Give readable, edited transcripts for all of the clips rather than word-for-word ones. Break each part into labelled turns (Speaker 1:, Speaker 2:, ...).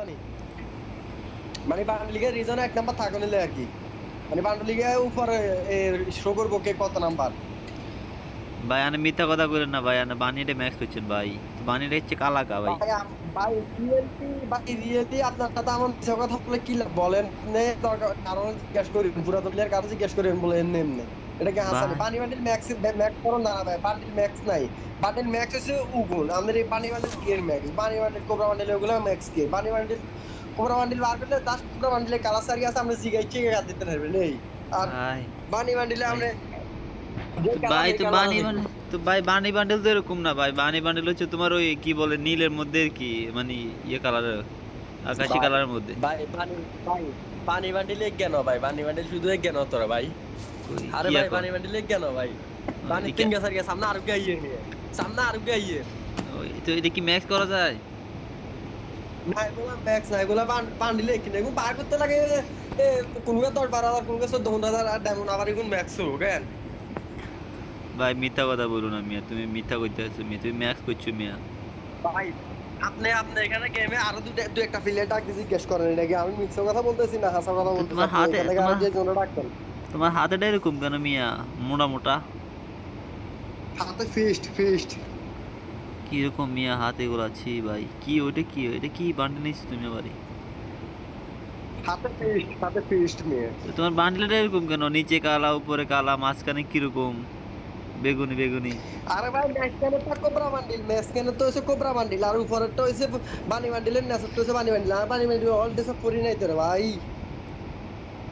Speaker 1: জানি মানে বান্ডেল লিগের রিজন এক নাম্বার থাকো নিলে আর কি মানে বান্ডেল লিগে উপরে শো করবো কে কত নাম্বার।
Speaker 2: ভাই আনে মিথ্যা কথা বলেন না ভাই, আনে বানিয়ে ম্যাক্স করছেন ভাই, বানিয়ে হচ্ছে কালাকা ভাই।
Speaker 1: ভাই ভাই রিয়েলি আপনার সাথে আমার মিথ্যা কথা বলে কি লাভ বলেন? কারণ জিজ্ঞেস করি পুরাতন প্লেয়ার কারো জিজ্ঞেস করেন বলে এমনি এমনি এটা কি হাসানি?
Speaker 2: ভাই
Speaker 1: বানি বান্ডিল ম্যাক্স ম্যাক্স করো না ভাই, বান্ডিল ম্যাক্স নাই, বান্ডিল ম্যাক্স হচ্ছে উগুন আমাদের এই বানি বান্ডিল কি এর max, bunny bundle cobra bundle ওগুলো ম্যাক্স কি বানি বান্ডিল কোবরা বান্ডিল বার করলে 10 কোবরা বান্ডিলে কালার সারি আছে আমরা জিগাই চেকে গাদ দিতে পারবেন এই আর
Speaker 2: ভাই
Speaker 1: বানি বান্ডিলে
Speaker 2: ভাই
Speaker 1: আমরা যে
Speaker 2: ভাই
Speaker 1: কালার
Speaker 2: তো বানি মানে তো ভাই বানি বান্ডেল তো এরকম না ভাই, বানি বান্ডেল হচ্ছে তোমার ওই কি বলে নীলের মধ্যে কি মানে ইয়ে কালারের, আকাশি কালারের মধ্যে।
Speaker 1: ভাই ভাই পানি বান্ডিলে কেন ভাই? পানি বান্ডিল শুধু কেন তোরা ভাই?
Speaker 2: কই
Speaker 1: আরে
Speaker 2: কি
Speaker 1: ভাই
Speaker 2: এখন
Speaker 1: পানি বান্ডিলে কেন ভাই? পানি
Speaker 2: এদিকে-
Speaker 1: তিন গাছ আর সামনে আরো গাইয়ে নিয়ে সামনে আরো গাইয়ে
Speaker 2: ওই তো এটা কি ম্যাক্স করা যায়?
Speaker 1: না এগুলা ম্যাক্স না এগুলা বান্ডিলে কিনে এগুলো বার করতে লাগে কোন গা 10-12 হাজার কোন গা 14,000 আর ডায়মন্ড আবার এগুলো ম্যাক্স হবো কেন
Speaker 2: ভাই মিথ্যা কথা বলো না মিয়া, তুমি মিথ্যা করতে আসছো মিয়া, তুমি ম্যাক্স করছো মিয়া।
Speaker 1: ভাই? আপনি এখানে গেমে আরো দু একটা প্লেয়ার ডাক দিয়ে জিজ্ঞেস করেন এটা কি আমি মিথ্যা কথা বলতেছি না হাসা কথা
Speaker 2: তো
Speaker 1: বলতেছি?
Speaker 2: তোমার
Speaker 1: আপনি
Speaker 2: হাতে
Speaker 1: এখান থেকে আরো যে জন্য ডাকতেন
Speaker 2: তোমার হাতেটা এরকম কেন মিয়া, মোটা মোটা
Speaker 1: হাতে ফিস্ট ফিস্ট
Speaker 2: কিরকম মিয়া হাত এগুলো আছে ভাই, কি ওইটা কি এটা কি বান্ডেল নিচ্ছ তুমি আবার?
Speaker 1: হাতে ফিস্ট নিয়ে
Speaker 2: তো তোমার বান্ডেলটা এরকম কেন, নিচে কালা উপরে কালা মাঝখানে কিরকম বেগুনি বেগুনি?
Speaker 1: আরে ভাই ম্যাক্সকেনে তো কোবরা বান্ডিল, ম্যাক্সকেনে তো হইছে কোবরা বান্ডিল আর উপরেরটা হইছে বানি বান্ডিলের নেসে তো হইছে বানি বান্ডিল আর বানি বান্ডিল অল দেশে পরি নাই তোরে ভাই।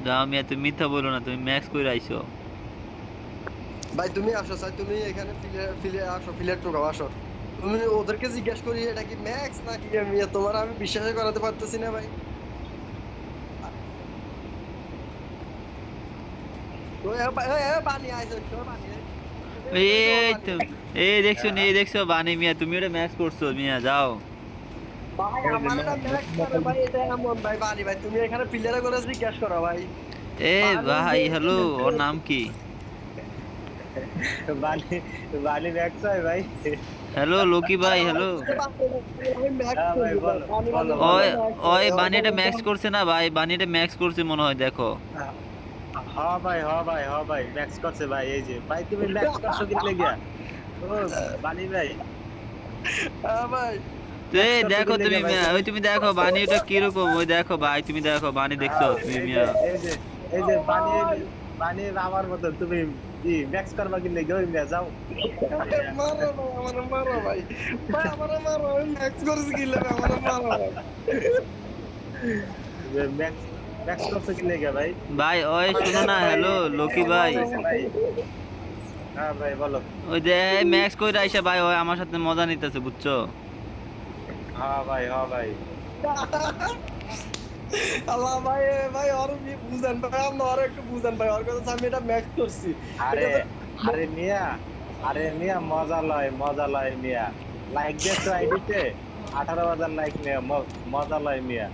Speaker 2: যাও মিয়া তুমি মিথ্যা বলো না, তুমি ম্যাক্স করে আইছো।
Speaker 1: ভাই তুমি আসো স্যার তুমি এখানে ফিলে ফিলে আসো ফিলের টোকাও আসো তুমি ওদেরকে জিজ্ঞেস করি এটা কি ম্যাক্স নাকি আমি তোমার আমি বিশ্বাসই করাতে পারতেছি না ভাই। বানি আইছো বানি
Speaker 2: এই তো এই দেখছো এই দেখছো বানি মিয়া, তুমি ওটা ম্যাক্স করছো মিয়া, যাও।
Speaker 1: ভাই আমার এটা ম্যাক্স করে ভাই এটা এমন ভাই বানি ভাই তুমি এখানে প্লেয়ারে করে জিজ্ঞেস করো ভাই।
Speaker 2: এ ভাই হ্যালো, ওর নাম কি?
Speaker 3: বালি বালি ম্যাক্স হয় ভাই।
Speaker 2: হ্যালো লোকি ভাই, হ্যালো।
Speaker 3: হ্যাঁ ভাই বলো বলো
Speaker 2: ওই
Speaker 3: বলো।
Speaker 2: ওই বানিটা ম্যাক্স করছে না ভাই, বানিটা ম্যাক্স করছে মনে হয়, দেখো।
Speaker 3: হ্যাঁ ভাই হ্যাঁ ভাই হ্যাঁ ভাই ম্যাক্স করছে ভাই, এই যে ভাই তুমি ম্যাক্স করছো কি লাগিয়া? ও বালি ভাই
Speaker 1: ভাই
Speaker 2: তো এই দেখো তুমি মিয়া, ওই তুমি দেখো বানি ওটা কিরকম, ওই দেখো ভাই তুমি দেখো বানি দেখছো তুমি মিয়া।
Speaker 3: এই যে বানি বানি আমার মতো তুমি কি ম্যাক্স করবা কি লাগে? ওই মিয়া যাও
Speaker 1: মারো না আমার মারো ভাই ভাই আমার মারো আমি ম্যাক্স করছি কি লাগে আমার মারো ভাই।
Speaker 3: ম্যাক্স ম্যাক্স করছো কি লাগে ভাই?
Speaker 2: ভাই ওই শোনো না, হ্যালো লোকি ভাই।
Speaker 3: হ্যাঁ ভাই বলো।
Speaker 2: ওই যে ম্যাক্স কইরা আইসা ভাই ওই আমার সাথে মজা নিতেছে বুঝছো।
Speaker 3: হ্যাঁ ভাই হ্যাঁ ভাই
Speaker 1: আল্লাহ ভাই ভাই আর বুঝেন ভাই আপনি আর একটু বুঝেন ভাই ওর কথা আমি এটা ম্যাক্স করছি।
Speaker 3: আরে আরে মিয়া আরে মিয়া মজা লয় মিয়া, লাইক দিয়েছো আইডিতে 18,000 লাইক মিয়া, মজা লয় মিয়া।